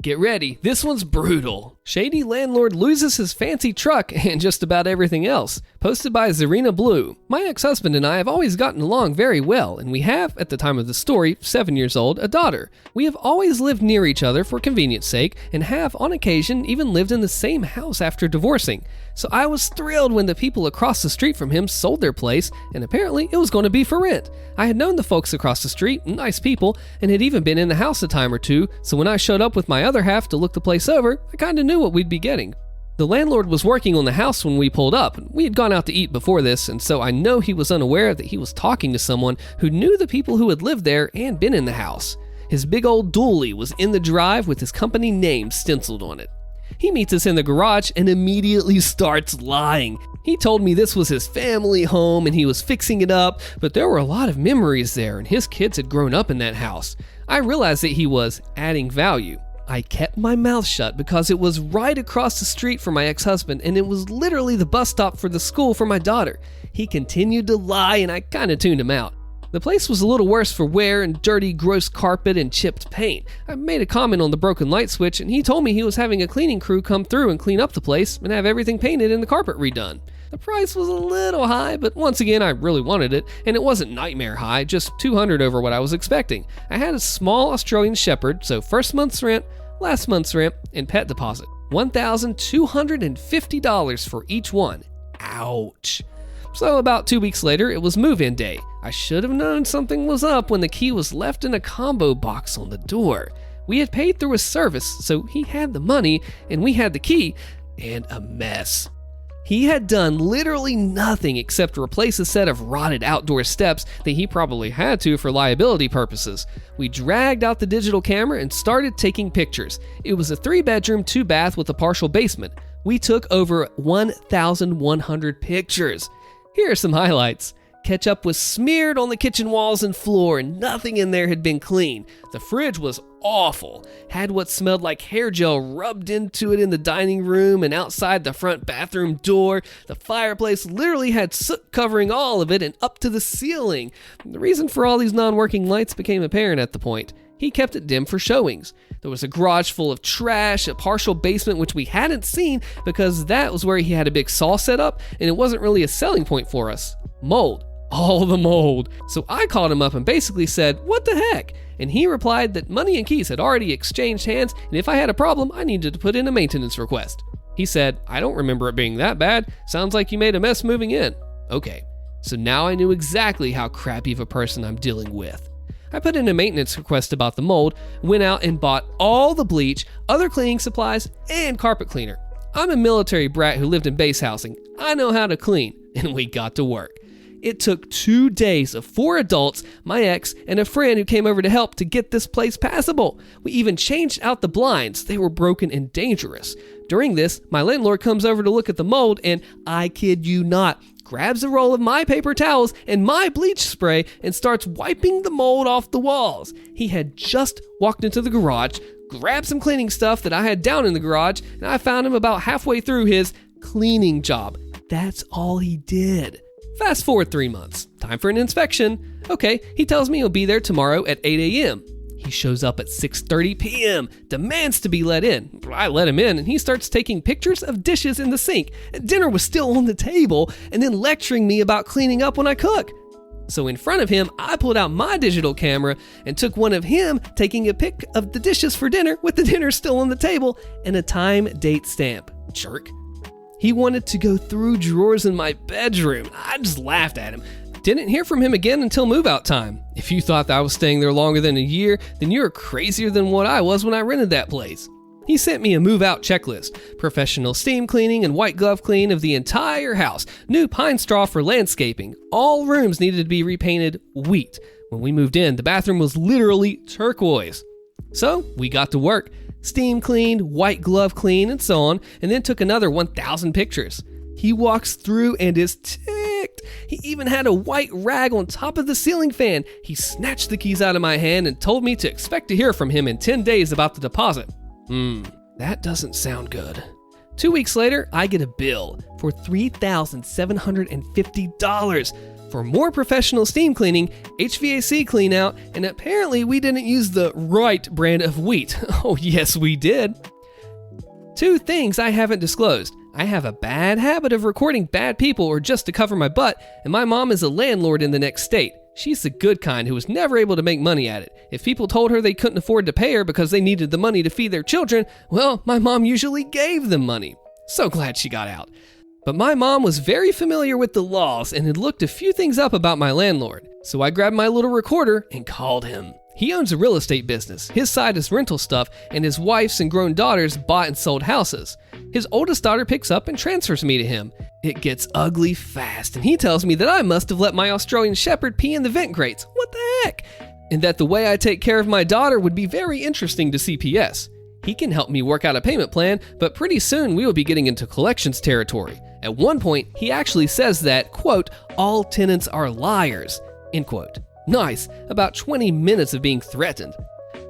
Get ready, this one's brutal. Shady Landlord loses his fancy truck and just about everything else. Posted by Zarina Blue. My ex-husband and I have always gotten along very well, and we have, at the time of the story, 7 years old, a daughter. We have always lived near each other for convenience sake, and have, on occasion, even lived in the same house after divorcing. So I was thrilled when the people across the street from him sold their place, and apparently it was going to be for rent. I had known the folks across the street, nice people, and had even been in the house a time or two, so when I showed up with my other half to look the place over, I kinda knew what we'd be getting. The landlord was working on the house when we pulled up. We had gone out to eat before this, and so I know he was unaware that he was talking to someone who knew the people who had lived there and been in the house. His big old dually was in the drive with his company name stenciled on it. He meets us in the garage and immediately starts lying. He told me this was his family home and he was fixing it up, but there were a lot of memories there and his kids had grown up in that house. I realized that he was adding value. I kept my mouth shut because it was right across the street from my ex-husband and it was literally the bus stop for the school for my daughter. He continued to lie and I kinda tuned him out. The place was a little worse for wear and dirty, gross carpet and chipped paint. I made a comment on the broken light switch and he told me he was having a cleaning crew come through and clean up the place and have everything painted and the carpet redone. The price was a little high, but once again, I really wanted it, and it wasn't nightmare high, just $200 over what I was expecting. I had a small Australian Shepherd, so first month's rent, last month's rent, and pet deposit. $1,250 for each one. Ouch. So about 2 weeks later, it was move-in day. I should have known something was up when the key was left in a combo box on the door. We had paid through his service, so he had the money, and we had the key, and a mess. He had done literally nothing except replace a set of rotted outdoor steps that he probably had to for liability purposes. We dragged out the digital camera and started taking pictures. It was a 3-bedroom, 2-bath with a partial basement. We took over 1,100 pictures. Here are some highlights. Ketchup was smeared on the kitchen walls and floor and nothing in there had been clean. The fridge was awful. Had what smelled like hair gel rubbed into it in the dining room and outside the front bathroom door. The fireplace literally had soot covering all of it and up to the ceiling. The reason for all these non-working lights became apparent at the point. He kept it dim for showings. There was a garage full of trash, a partial basement which we hadn't seen because that was where he had a big saw set up and it wasn't really a selling point for us. Mold. All the mold. So I called him up and basically said, "What the heck?" And he replied that money and keys had already exchanged hands and if I had a problem, I needed to put in a maintenance request. He said, "I don't remember it being that bad. Sounds like you made a mess moving in." Okay, so now I knew exactly how crappy of a person I'm dealing with. I put in a maintenance request about the mold, went out and bought all the bleach, other cleaning supplies, and carpet cleaner. I'm a military brat who lived in base housing. I know how to clean, and we got to work. It took 2 days of 4 adults, my ex, and a friend who came over to help to get this place passable. We even changed out the blinds. They were broken and dangerous. During this, my landlord comes over to look at the mold and, I kid you not, grabs a roll of my paper towels and my bleach spray and starts wiping the mold off the walls. He had just walked into the garage, grabbed some cleaning stuff that I had down in the garage, and I found him about halfway through his cleaning job. That's all he did. Fast forward 3 months. Time for an inspection. Okay, he tells me he'll be there tomorrow at 8 a.m. He shows up at 6:30 p.m., demands to be let in. I let him in, and he starts taking pictures of dishes in the sink. Dinner was still on the table, and then lecturing me about cleaning up when I cook. So in front of him, I pulled out my digital camera and took one of him taking a pic of the dishes for dinner with the dinner still on the table and a time date stamp. Jerk. He wanted to go through drawers in my bedroom. I just laughed at him. Didn't hear from him again until move-out time. If you thought that I was staying there longer than a year, then you're crazier than what I was when I rented that place. He sent me a move-out checklist, professional steam cleaning and white glove clean of the entire house, new pine straw for landscaping. All rooms needed to be repainted wheat. When we moved in, the bathroom was literally turquoise. So we got to work. Steam cleaned, white glove clean, and so on, and then took another 1,000 pictures. He walks through and is ticked. He even had a white rag on top of the ceiling fan. He snatched the keys out of my hand and told me to expect to hear from him in 10 days about the deposit. That doesn't sound good. 2 weeks later, I get a bill for $3,750 for more professional steam cleaning, HVAC cleanout, and apparently we didn't use the right brand of wheat. Oh yes, we did. 2 things I haven't disclosed. I have a bad habit of recording bad people or just to cover my butt, and my mom is a landlord in the next state. She's the good kind who was never able to make money at it. If people told her they couldn't afford to pay her because they needed the money to feed their children, well, my mom usually gave them money. So glad she got out. But my mom was very familiar with the laws and had looked a few things up about my landlord. So I grabbed my little recorder and called him. He owns a real estate business. His side is rental stuff, and his wife's and grown daughters bought and sold houses. His oldest daughter picks up and transfers me to him. It gets ugly fast, and he tells me that I must have let my Australian Shepherd pee in the vent grates. What the heck? And that the way I take care of my daughter would be very interesting to CPS. He can help me work out a payment plan, but pretty soon we will be getting into collections territory. At one point, he actually says that, quote, all tenants are liars, end quote. Nice, about 20 minutes of being threatened.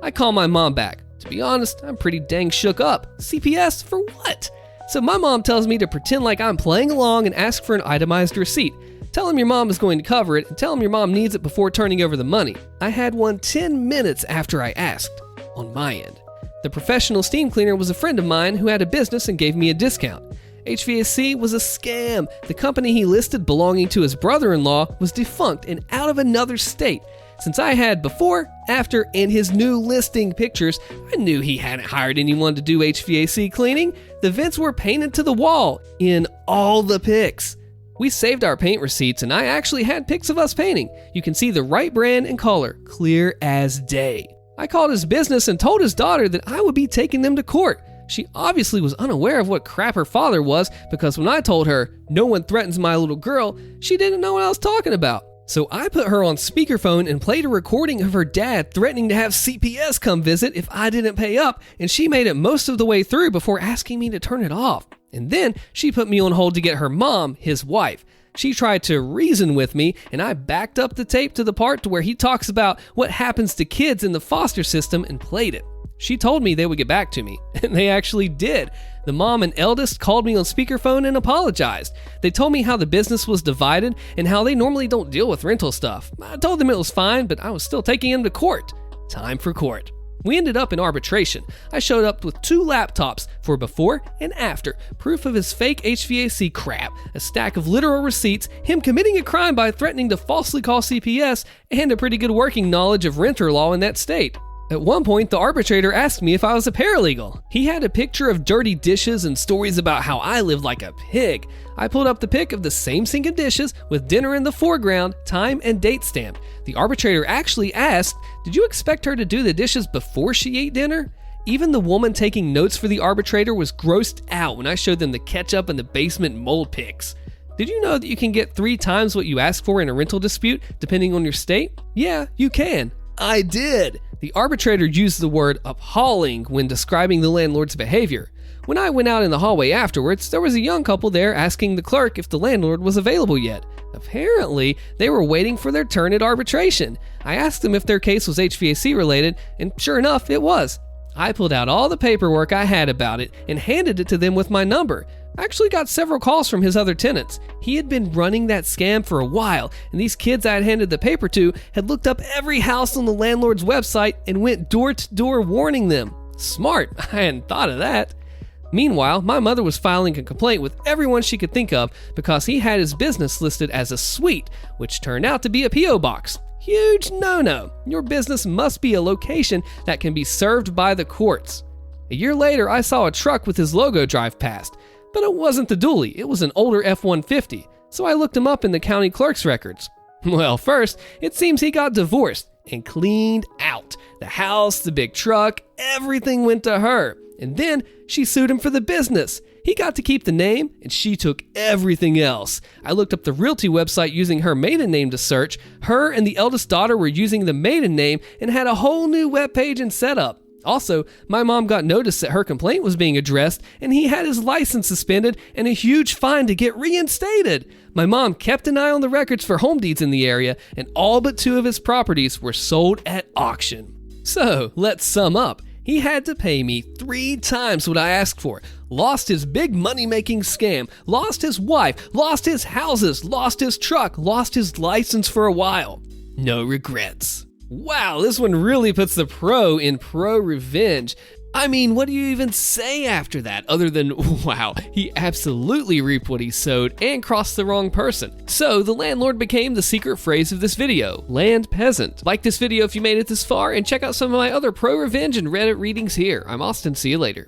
I call my mom back. To be honest, I'm pretty dang shook up. CPS for what? So my mom tells me to pretend like I'm playing along and ask for an itemized receipt. Tell him your mom is going to cover it and tell him your mom needs it before turning over the money. I had one 10 minutes after I asked, on my end. The professional steam cleaner was a friend of mine who had a business and gave me a discount. HVAC was a scam. The company he listed belonging to his brother-in-law was defunct and out of another state. Since I had before, after, and his new listing pictures, I knew he hadn't hired anyone to do HVAC cleaning. The vents were painted to the wall in all the pics. We saved our paint receipts and I actually had pics of us painting. You can see the right brand and color, clear as day. I called his business and told his daughter that I would be taking them to court. She obviously was unaware of what crap her father was because when I told her, no one threatens my little girl, she didn't know what I was talking about. So I put her on speakerphone and played a recording of her dad threatening to have CPS come visit if I didn't pay up, and she made it most of the way through before asking me to turn it off. And then she put me on hold to get her mom, his wife. She tried to reason with me, and I backed up the tape to the part to where he talks about what happens to kids in the foster system and played it. She told me they would get back to me, and they actually did. The mom and eldest called me on speakerphone and apologized. They told me how the business was divided and how they normally don't deal with rental stuff. I told them it was fine, but I was still taking him to court. Time for court. We ended up in arbitration. I showed up with 2 laptops for before and after, proof of his fake HVAC crap, a stack of literal receipts, him committing a crime by threatening to falsely call CPS, and a pretty good working knowledge of renter law in that state. At one point, the arbitrator asked me if I was a paralegal. He had a picture of dirty dishes and stories about how I lived like a pig. I pulled up the pic of the same sink of dishes with dinner in the foreground, time and date stamped. The arbitrator actually asked, did you expect her to do the dishes before she ate dinner? Even the woman taking notes for the arbitrator was grossed out when I showed them the ketchup and the basement mold pics. Did you know that you can get 3 times what you ask for in a rental dispute, depending on your state? Yeah, you can. I did. The arbitrator used the word appalling when describing the landlord's behavior. When I went out in the hallway afterwards, there was a young couple there asking the clerk if the landlord was available yet. Apparently, they were waiting for their turn at arbitration. I asked them if their case was HVAC related, and sure enough, it was. I pulled out all the paperwork I had about it and handed it to them with my number. I actually got several calls from his other tenants. He had been running that scam for a while, and these kids I had handed the paper to had looked up every house on the landlord's website and went door to door warning them. Smart, I hadn't thought of that. Meanwhile, my mother was filing a complaint with everyone she could think of because he had his business listed as a suite, which turned out to be a P.O. box. Huge no-no. Your business must be a location that can be served by the courts. A year later, I saw a truck with his logo drive past, but it wasn't the dually, it was an older F-150, so I looked him up in the county clerk's records. Well, first, it seems he got divorced and cleaned out. The house, the big truck, everything went to her. And then she sued him for the business. He got to keep the name, and she took everything else. I looked up the realty website using her maiden name to search. Her and the eldest daughter were using the maiden name and had a whole new webpage and setup. Also, my mom got notice that her complaint was being addressed, and he had his license suspended and a huge fine to get reinstated. My mom kept an eye on the records for home deeds in the area, and all but 2 of his properties were sold at auction. So, let's sum up. He had to pay me 3 times what I asked for, lost his big money-making scam, lost his wife, lost his houses, lost his truck, lost his license for a while. No regrets. Wow, this one really puts the pro in ProRevenge. I mean, what do you even say after that other than, wow, he absolutely reaped what he sowed and crossed the wrong person. So the landlord became the secret phrase of this video, land peasant. Like this video if you made it this far, and check out some of my other ProRevenge and Reddit readings here. I'm Austin, see you later.